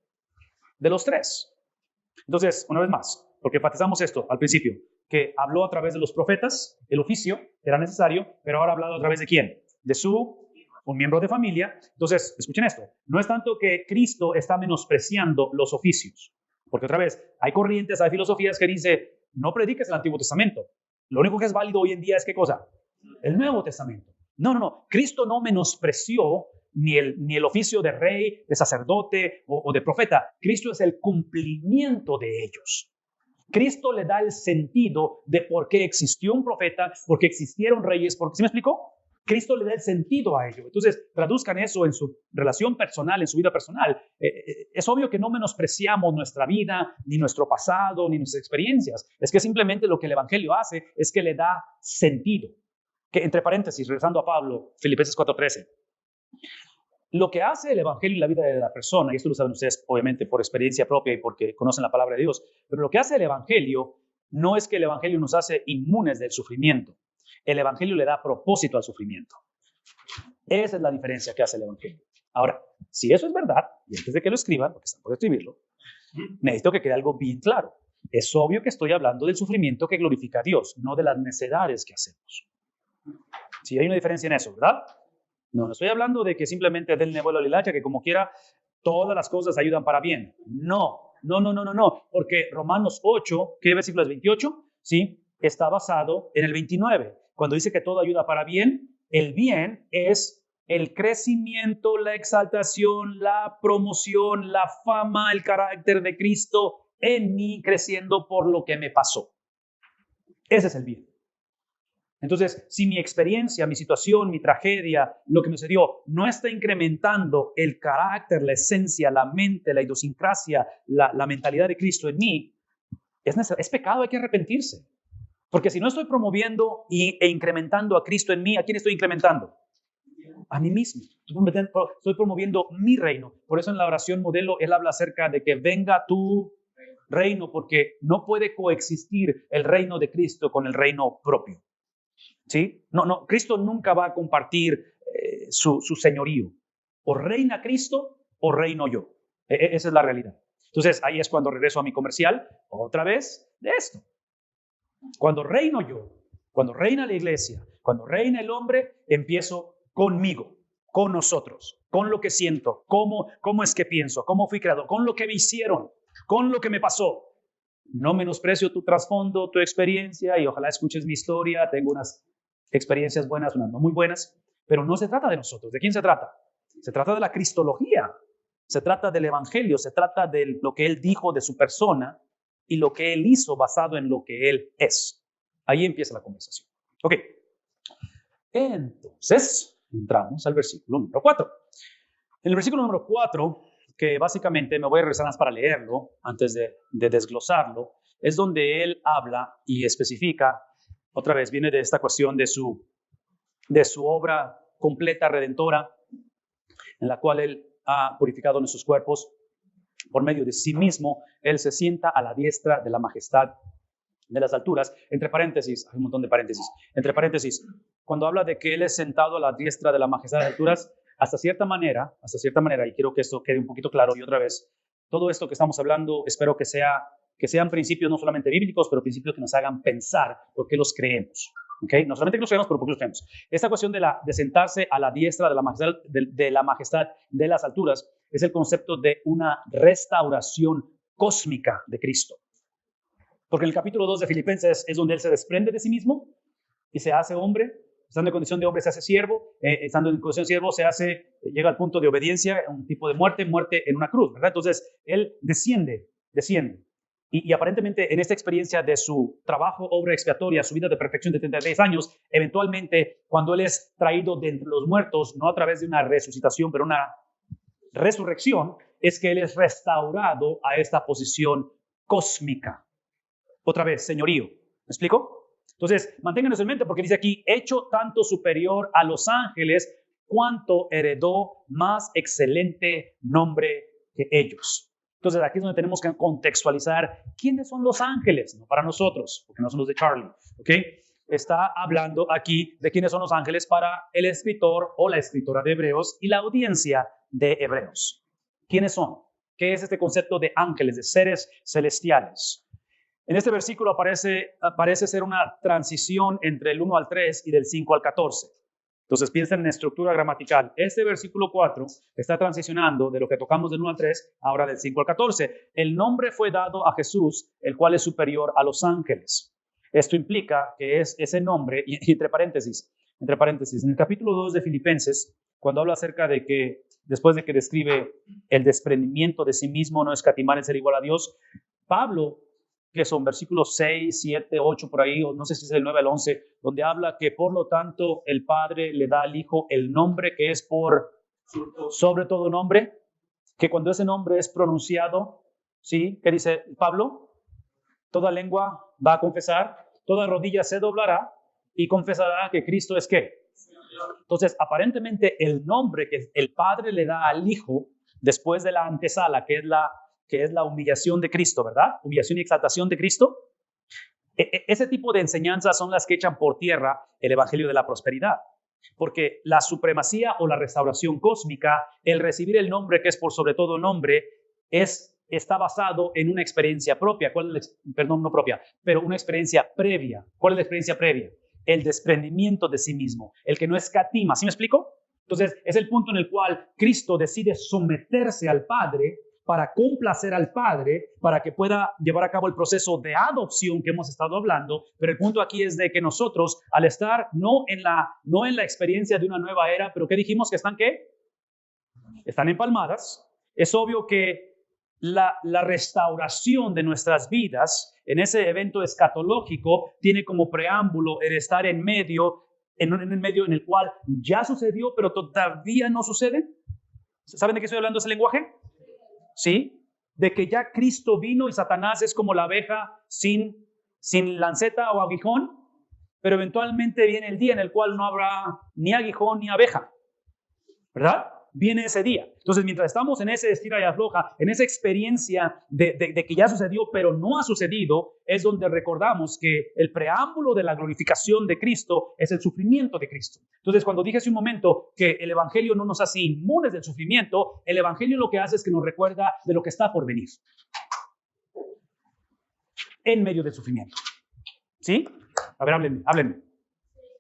de los tres. Entonces, una vez más, porque enfatizamos esto al principio, que habló a través de los profetas, el oficio era necesario, pero ahora ha hablado a través de ¿quién? De un miembro de familia. Entonces, escuchen esto, no es tanto que Cristo está menospreciando los oficios, porque otra vez, hay corrientes, hay filosofías que dicen, no prediques el Antiguo Testamento, lo único que es válido hoy en día es ¿qué cosa? El Nuevo Testamento. No, Cristo no menospreció ni el oficio de rey, de sacerdote o de profeta. Cristo es el cumplimiento de ellos. Cristo le da el sentido de por qué existió un profeta, por qué existieron reyes, porque, ¿sí me explicó? Cristo le da el sentido a ello. Entonces, traduzcan eso en su relación personal, en su vida personal. Es obvio que no menospreciamos nuestra vida, ni nuestro pasado, ni nuestras experiencias. Es que simplemente lo que el Evangelio hace es que le da sentido. Que, entre paréntesis, regresando a Pablo, Filipenses 4:13, lo que hace el Evangelio en la vida de la persona, y esto lo saben ustedes obviamente por experiencia propia y porque conocen la palabra de Dios, pero lo que hace el Evangelio no es que el Evangelio nos hace inmunes del sufrimiento. El Evangelio le da propósito al sufrimiento. Esa es la diferencia que hace el Evangelio. Ahora, si eso es verdad, y antes de que lo escriban, porque están por escribirlo, necesito que quede algo bien claro. Es obvio que estoy hablando del sufrimiento que glorifica a Dios, no de las necedades que hacemos. Sí, hay una diferencia en eso, ¿verdad? No estoy hablando de que simplemente denle vuelo a la hilacha, que como quiera, todas las cosas ayudan para bien. No, porque Romanos 8, ¿qué versículo es 28? Sí, está basado en el 29. Cuando dice que todo ayuda para bien, el bien es el crecimiento, la exaltación, la promoción, la fama, el carácter de Cristo en mí creciendo por lo que me pasó. Ese es el bien. Entonces, si mi experiencia, mi situación, mi tragedia, lo que me sucedió, no está incrementando el carácter, la esencia, la mente, la idiosincrasia, la mentalidad de Cristo en mí, es pecado, hay que arrepentirse. Porque si no estoy promoviendo e incrementando a Cristo en mí, ¿a quién estoy incrementando? A mí mismo. Estoy promoviendo mi reino. Por eso en la oración modelo él habla acerca de que venga tu reino, porque no puede coexistir el reino de Cristo con el reino propio. ¿Sí? No, Cristo nunca va a compartir su señorío. O reina Cristo o reino yo. Esa es la realidad. Entonces ahí es cuando regreso a mi comercial, otra vez de esto. Cuando reino yo, cuando reina la iglesia, cuando reina el hombre, empiezo conmigo, con nosotros, con lo que siento, cómo es que pienso, cómo fui creado, con lo que me hicieron, con lo que me pasó. No menosprecio tu trasfondo, tu experiencia, y ojalá escuches mi historia. Tengo unas experiencias buenas, unas no muy buenas, pero no se trata de nosotros. ¿De quién se trata? Se trata de la cristología, se trata del evangelio, se trata de lo que él dijo de su persona y lo que él hizo basado en lo que él es. Ahí empieza la conversación. Ok. Entonces, entramos al versículo número 4. En el versículo número 4, que básicamente me voy a regresar más para leerlo antes de desglosarlo, es donde él habla y especifica, otra vez viene de esta cuestión de su obra completa redentora, en la cual él ha purificado nuestros cuerpos por medio de sí mismo. Él se sienta a la diestra de la majestad de las alturas. Entre paréntesis, hay un montón de paréntesis. Entre paréntesis, cuando habla de que él es sentado a la diestra de la majestad de las alturas, hasta cierta manera, y quiero que esto quede un poquito claro y otra vez, todo esto que estamos hablando, espero que sean principios no solamente bíblicos, pero principios que nos hagan pensar por qué los creemos. ¿Okay? No solamente que los creemos, pero por qué los creemos. Esta cuestión de sentarse a la diestra de la majestad de las alturas es el concepto de una restauración cósmica de Cristo. Porque en el capítulo 2 de Filipenses es donde él se desprende de sí mismo y se hace hombre. Estando en condición de hombre se hace siervo, estando en condición de siervo llega al punto de obediencia, un tipo de muerte en una cruz, ¿verdad? Entonces, él desciende. Y aparentemente en esta experiencia de su trabajo, obra expiatoria, su vida de perfección de 33 años, eventualmente cuando él es traído de entre los muertos, no a través de una resucitación, pero una resurrección, es que él es restaurado a esta posición cósmica. Otra vez, señorío. ¿Me explico? Entonces, manténganos en mente porque dice aquí, hecho tanto superior a los ángeles, cuanto heredó más excelente nombre que ellos. Entonces, aquí es donde tenemos que contextualizar quiénes son los ángeles, no para nosotros, porque no son los de Charlie, ¿ok? está hablando aquí de quiénes son los ángeles para el escritor o la escritora de Hebreos y la audiencia de Hebreos. ¿Quiénes son? ¿Qué es este concepto de ángeles, de seres celestiales? En este versículo parece ser una transición entre el 1 al 3 y del 5 al 14. Entonces piensen en estructura gramatical. Este versículo 4 está transicionando de lo que tocamos del 1 al 3, ahora del 5 al 14. El nombre fue dado a Jesús, el cual es superior a los ángeles. Esto implica que es ese nombre, y entre paréntesis, en el capítulo 2 de Filipenses, cuando habla acerca de que, después de que describe el desprendimiento de sí mismo, no escatimar en ser igual a Dios, Pablo, que son versículos 6, 7, 8 por ahí, o no sé si es el 9 al 11, donde habla que por lo tanto el Padre le da al Hijo el nombre que es por sobre todo nombre, que cuando ese nombre es pronunciado, ¿sí? ¿Qué dice Pablo? Toda lengua va a confesar, toda rodilla se doblará y confesará que Cristo es ¿qué? Entonces, aparentemente el nombre que el Padre le da al Hijo después de la antesala, que es la humillación de Cristo, ¿verdad? Humillación y exaltación de Cristo. Ese tipo de enseñanzas son las que echan por tierra el evangelio de la prosperidad. Porque la supremacía o la restauración cósmica, el recibir el nombre que es por sobre todo nombre, está basado en una experiencia propia. Perdón, no propia, pero una experiencia previa. ¿Cuál es la experiencia previa? El desprendimiento de sí mismo, el que no escatima. ¿Sí me explico? Entonces, es el punto en el cual Cristo decide someterse al Padre para complacer al Padre, para que pueda llevar a cabo el proceso de adopción que hemos estado hablando. Pero el punto aquí es de que nosotros, al estar no en la experiencia de una nueva era, pero ¿qué dijimos? ¿Que están qué? Están empalmadas. Es obvio que la restauración de nuestras vidas en ese evento escatológico tiene como preámbulo el estar en medio en el cual ya sucedió, pero todavía no sucede. ¿Saben de qué estoy hablando ese lenguaje? ¿Sí? De que ya Cristo vino y Satanás es como la abeja sin lanceta o aguijón, pero eventualmente viene el día en el cual no habrá ni aguijón ni abeja, ¿verdad? Viene ese día. Entonces, mientras estamos en ese estira y afloja, en esa experiencia de que ya sucedió, pero no ha sucedido, es donde recordamos que el preámbulo de la glorificación de Cristo es el sufrimiento de Cristo. Entonces, cuando dije hace un momento que el evangelio no nos hace inmunes del sufrimiento, el evangelio lo que hace es que nos recuerda de lo que está por venir en medio del sufrimiento. ¿Sí? A ver, háblenme.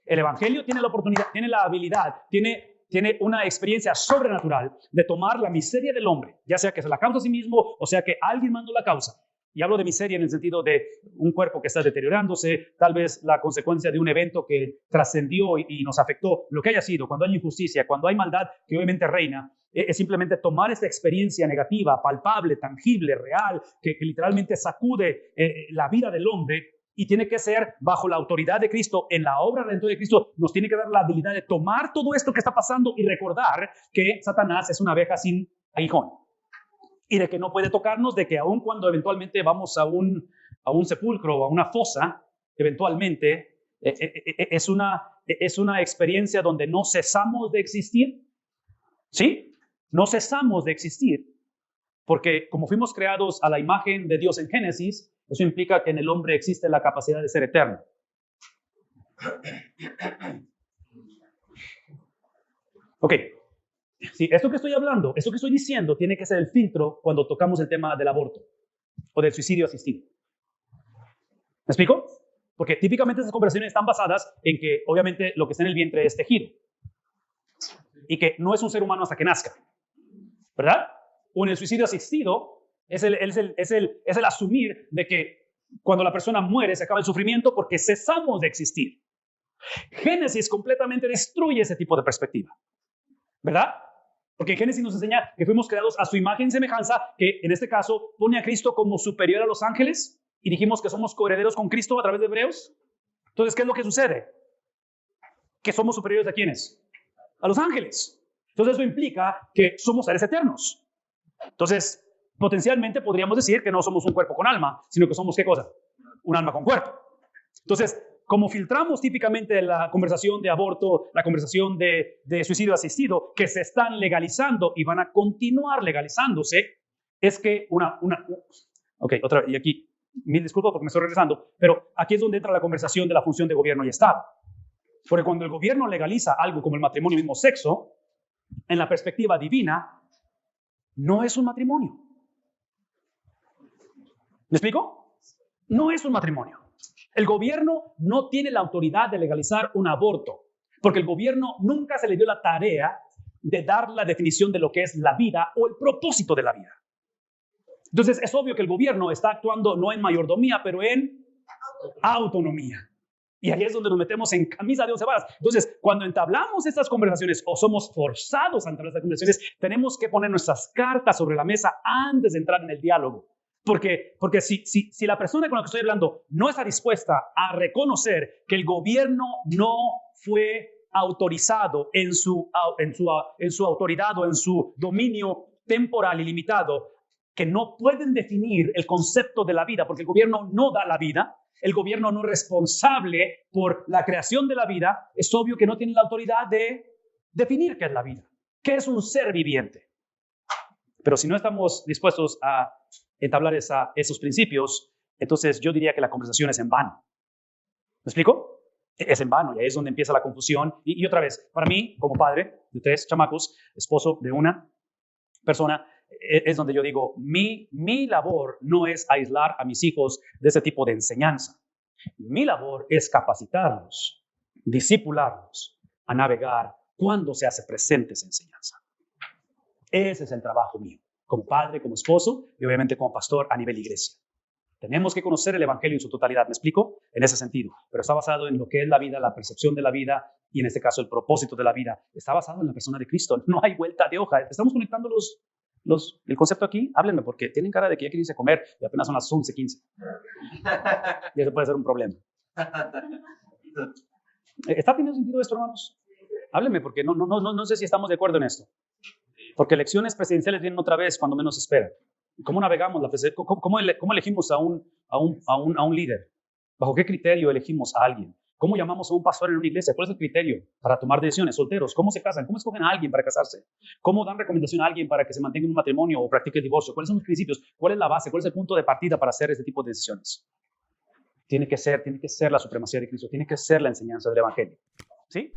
El evangelio tiene la oportunidad, tiene la habilidad, tiene una experiencia sobrenatural de tomar la miseria del hombre, ya sea que se la causa a sí mismo o sea que alguien mandó la causa. Y hablo de miseria en el sentido de un cuerpo que está deteriorándose, tal vez la consecuencia de un evento que trascendió y nos afectó, lo que haya sido, cuando hay injusticia, cuando hay maldad que obviamente reina, es simplemente tomar esta experiencia negativa, palpable, tangible, real, que literalmente sacude la vida del hombre. Y tiene que ser bajo la autoridad de Cristo, en la obra redentora de Cristo, nos tiene que dar la habilidad de tomar todo esto que está pasando y recordar que Satanás es una abeja sin aguijón. Y de que no puede tocarnos, de que aun cuando eventualmente vamos a un sepulcro o a una fosa, eventualmente es una experiencia donde no cesamos de existir. ¿Sí? No cesamos de existir. Porque como fuimos creados a la imagen de Dios en Génesis, eso implica que en el hombre existe la capacidad de ser eterno. Ok. Sí, esto que estoy hablando, esto que estoy diciendo, tiene que ser el filtro cuando tocamos el tema del aborto o del suicidio asistido. ¿Me explico? Porque típicamente esas conversaciones están basadas en que, obviamente, lo que está en el vientre es tejido. Y que no es un ser humano hasta que nazca. ¿Verdad? O en el suicidio asistido, es el asumir de que cuando la persona muere se acaba el sufrimiento porque cesamos de existir. Génesis completamente destruye ese tipo de perspectiva, ¿verdad? Porque Génesis nos enseña que fuimos creados a su imagen y semejanza, que en este caso pone a Cristo como superior a los ángeles, y dijimos que somos coherederos con Cristo a través de Hebreos. Entonces, ¿qué es lo que sucede? Que somos superiores ¿a quiénes? A los ángeles. Entonces eso implica que somos seres eternos. Entonces, potencialmente podríamos decir que no somos un cuerpo con alma, sino que somos ¿qué cosa? Un alma con cuerpo. Entonces, como filtramos típicamente la conversación de aborto, la conversación de suicidio asistido, que se están legalizando y van a continuar legalizándose, es que Ok, otra, y aquí Mil disculpas porque me estoy regresando, pero aquí es donde entra la conversación de la función de gobierno y Estado. Porque cuando el gobierno legaliza algo como el matrimonio mismo sexo, en la perspectiva divina, no es un matrimonio. ¿Me explico? No es un matrimonio. El gobierno no tiene la autoridad de legalizar un aborto, porque el gobierno nunca se le dio la tarea de dar la definición de lo que es la vida o el propósito de la vida. Entonces, es obvio que el gobierno está actuando no en mayordomía, pero en autonomía. Y ahí es donde nos metemos en camisa de 11 varas. Entonces, cuando entablamos estas conversaciones o somos forzados a entablar estas conversaciones, tenemos que poner nuestras cartas sobre la mesa antes de entrar en el diálogo. Porque si la persona con la que estoy hablando no está dispuesta a reconocer que el gobierno no fue autorizado en su autoridad o en su dominio temporal y limitado, que no pueden definir el concepto de la vida, porque el gobierno no da la vida, el gobierno no es responsable por la creación de la vida, es obvio que no tiene la autoridad de definir qué es la vida, qué es un ser viviente. Pero si no estamos dispuestos a entablar esos principios, entonces yo diría que la conversación es en vano. ¿Me explico? Es en vano y ahí es donde empieza la confusión. Y otra vez, para mí, como padre de 3 chamacos, esposo de una persona, es donde yo digo, mi labor no es aislar a mis hijos de ese tipo de enseñanza. Mi labor es capacitarlos, discipularlos a navegar cuando se hace presente esa enseñanza. Ese es el trabajo mío, como padre, como esposo y obviamente como pastor a nivel iglesia. Tenemos que conocer el evangelio en su totalidad, ¿me explico? En ese sentido, pero está basado en lo que es la vida, la percepción de la vida y en este caso el propósito de la vida. Está basado en la persona de Cristo, no hay vuelta de hoja. Estamos conectando el concepto aquí, háblenme porque tienen cara de que ya quieren irse a comer y apenas son las 11:15. Y eso puede ser un problema. ¿Está teniendo sentido esto, hermanos? Háblenme porque no sé si estamos de acuerdo en esto. Porque elecciones presidenciales vienen otra vez cuando menos se espera. ¿Cómo navegamos la presidencia? ¿Cómo elegimos a un líder? ¿Bajo qué criterio elegimos a alguien? ¿Cómo llamamos a un pastor en una iglesia? ¿Cuál es el criterio para tomar decisiones? Solteros, ¿cómo se casan? ¿Cómo escogen a alguien para casarse? ¿Cómo dan recomendación a alguien para que se mantenga en un matrimonio o practique el divorcio? ¿Cuáles son los principios? ¿Cuál es la base? ¿Cuál es el punto de partida para hacer este tipo de decisiones? Tiene que ser la supremacía de Cristo, tiene que ser la enseñanza del evangelio. ¿Sí?